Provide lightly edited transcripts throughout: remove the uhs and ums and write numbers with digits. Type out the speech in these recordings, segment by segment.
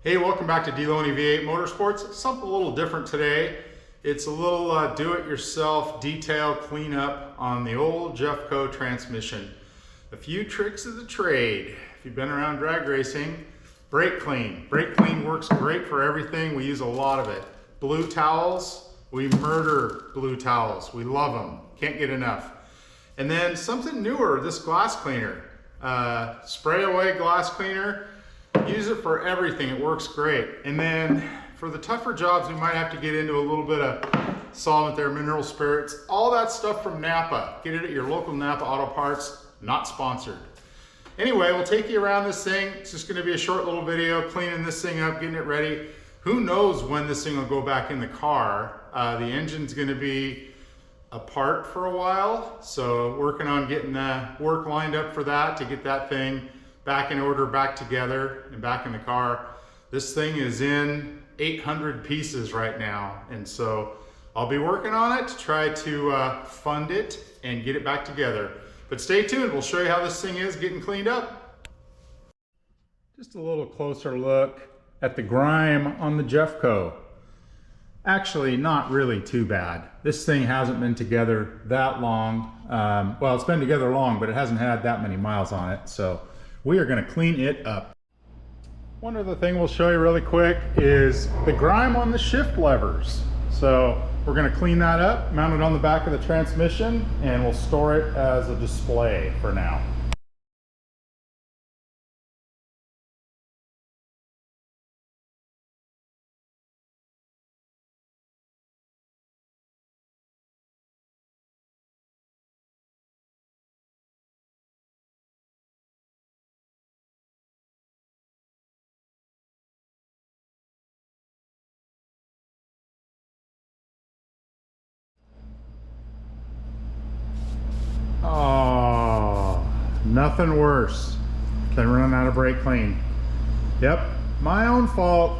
Hey, welcome back to DeLoney V8 Motorsports. Something a little different today. It's a little do-it-yourself detail cleanup on the old Jeffco transmission. A few tricks of the trade. If you've been around drag racing, brake clean. Brake clean works great for everything. We use a lot of it. Blue towels, we murder blue towels. We love them, can't get enough. And then something newer, this glass cleaner. Spray away glass cleaner. Use it for everything, it works great. And then for the tougher jobs, we might have to get into a little bit of solvent there, mineral spirits, all that stuff from Napa. Get it at your local Napa Auto Parts, not sponsored. Anyway, we'll take you around this thing. It's just gonna be a short little video, cleaning this thing up, getting it ready. Who knows when this thing will go back in the car. The engine's gonna be apart for a while, so working on getting work lined up for that to get that thing back in order, back together, and back in the car. This thing is in 800 pieces right now, and so I'll be working on it to try to fund it and get it back together. But stay tuned, we'll show you how this thing is getting cleaned up. Just a little closer look at the grime on the Jeffco. Actually, not really too bad. This thing hasn't been together that long. Well, it's been together long, but it hasn't had that many miles on it, so we are going to clean it up. One other thing we'll show you really quick is the grime on the shift levers. So we're going to clean that up, mount it on the back of the transmission, and we'll store it as a display for now. Oh, nothing worse than running out of brake clean. Yep, my own fault.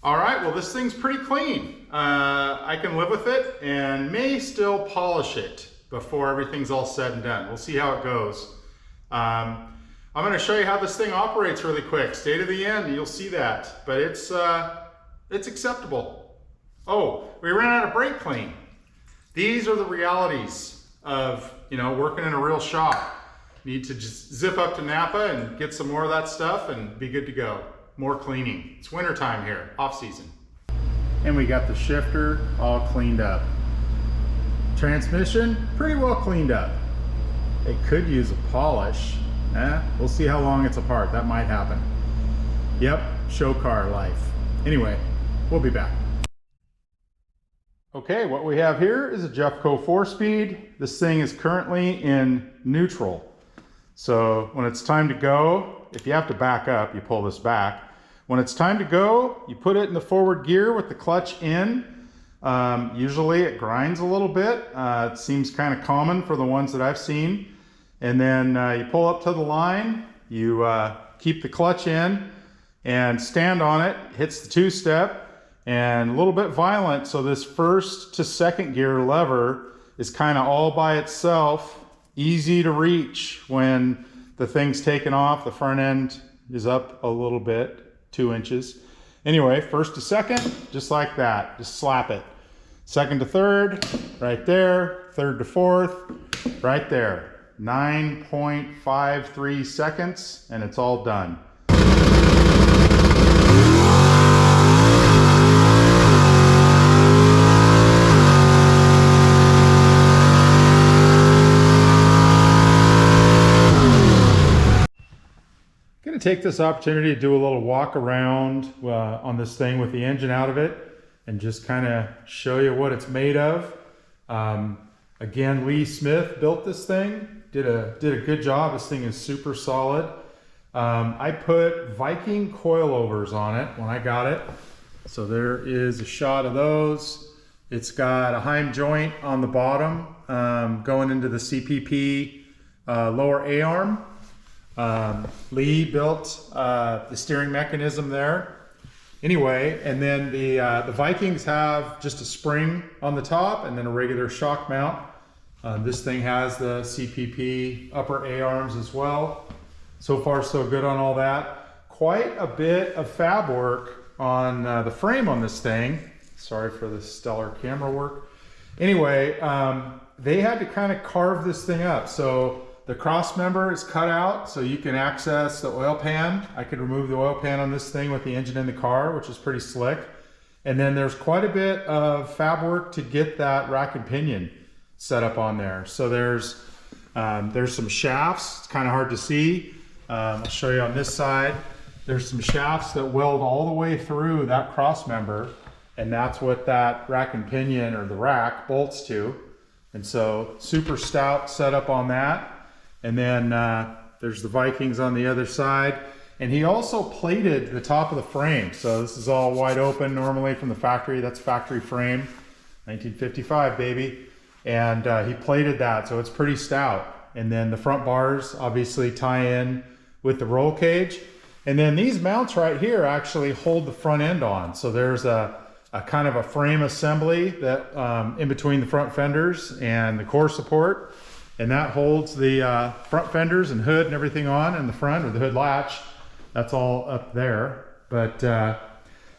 All right, well, this thing's pretty clean. I can live with it and may still polish it before everything's all said and done. We'll see how it goes. I'm going to show you how this thing operates really quick. Stay to the end, you'll see that. But it's acceptable. Oh, we ran out of brake clean. These are the realities of, working in a real shop. Need to just zip up to Napa and get some more of that stuff and be good to go. More cleaning. It's winter time here, off season. And we got the shifter all cleaned up. Transmission, pretty well cleaned up. It could use a polish. We'll see how long it's apart. That might happen. Yep, show car life. Anyway, we'll be back. Okay, what we have here is a Jeffco 4-speed. This thing is currently in neutral. So when it's time to go, if you have to back up, you pull this back. When it's time to go, you put it in the forward gear with the clutch in. Usually it grinds a little bit. It seems kind of common for the ones that I've seen. And then you pull up to the line, you keep the clutch in and stand on it, hits the 2-step, and a little bit violent, so this first to second gear lever is kind of all by itself, easy to reach when the thing's taken off. The front end is up a little bit, 2 inches. Anyway, first to second, just like that, just slap it. Second to third, right there. Third to fourth, right there. 9.53 seconds, and it's all done. Going to take this opportunity to do a little walk around on this thing with the engine out of it and just kind of show you what it's made of. Again, Lee Smith built this thing. Did a good job. This thing is super solid. I put Viking coilovers on it when I got it. So there is a shot of those. It's got a Heim joint on the bottom going into the CPP lower A-arm. Lee built the steering mechanism there. Anyway, and then the Vikings have just a spring on the top and then a regular shock mount. This thing has the CPP upper A-arms as well. So far so good on all that. Quite a bit of fab work on the frame on this thing. Sorry for the stellar camera work. Anyway, they had to kind of carve this thing up. So the cross member is cut out so you can access the oil pan. I could remove the oil pan on this thing with the engine in the car, which is pretty slick. And then there's quite a bit of fab work to get that rack and pinion set up on there. So there's some shafts. It's kind of hard to see. I'll show you on this side. There's some shafts that weld all the way through that cross member, and that's what that rack and pinion, or the rack, bolts to. And so super stout setup on that. And then there's the Vikings on the other side. And he also plated the top of the frame. So this is all wide open normally from the factory. That's factory frame, 1955, baby. And he plated that, so it's pretty stout. And then the front bars obviously tie in with the roll cage. And then these mounts right here actually hold the front end on. So there's a kind of a frame assembly that in between the front fenders and the core support. And that holds the front fenders and hood and everything on in the front, or the hood latch. That's all up there. But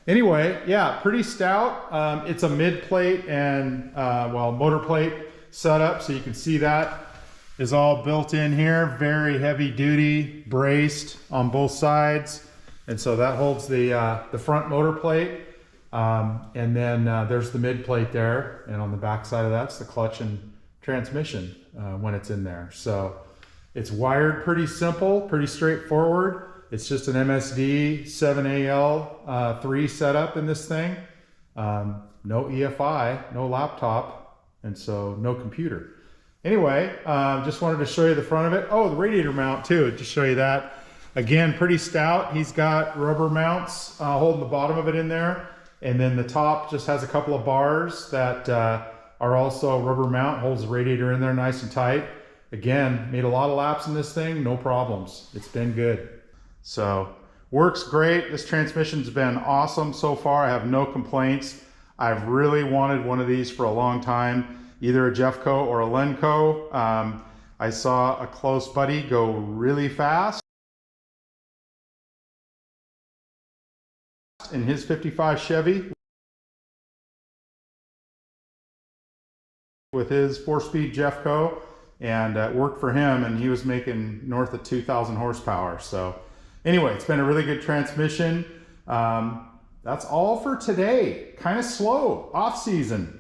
anyway, yeah, pretty stout. It's a mid plate and well, motor plate setup. So you can see that is all built in here. Very heavy duty, braced on both sides. And so that holds the front motor plate. And then there's the mid plate there. And on the back side of that's the clutch and transmission when it's in there. So it's wired pretty simple, pretty straightforward. It's just an MSD 7AL3 setup in this thing. No EFI, no laptop, and so no computer. Anyway, just wanted to show you the front of it. Oh, the radiator mount too, to show you that. Again, pretty stout. He's got rubber mounts holding the bottom of it in there. And then the top just has a couple of bars that are also a rubber mount, holds the radiator in there nice and tight. Again, made a lot of laps in this thing, no problems. It's been good. So, works great. This transmission's been awesome so far. I have no complaints. I've really wanted one of these for a long time, either a Jeffco or a Lenco. I saw a close buddy go really fast in his 55 Chevy with his 4-speed Jeffco, and it worked for him, and he was making north of 2,000 horsepower. So anyway, it's been a really good transmission. That's all for today. Kind of slow, off season.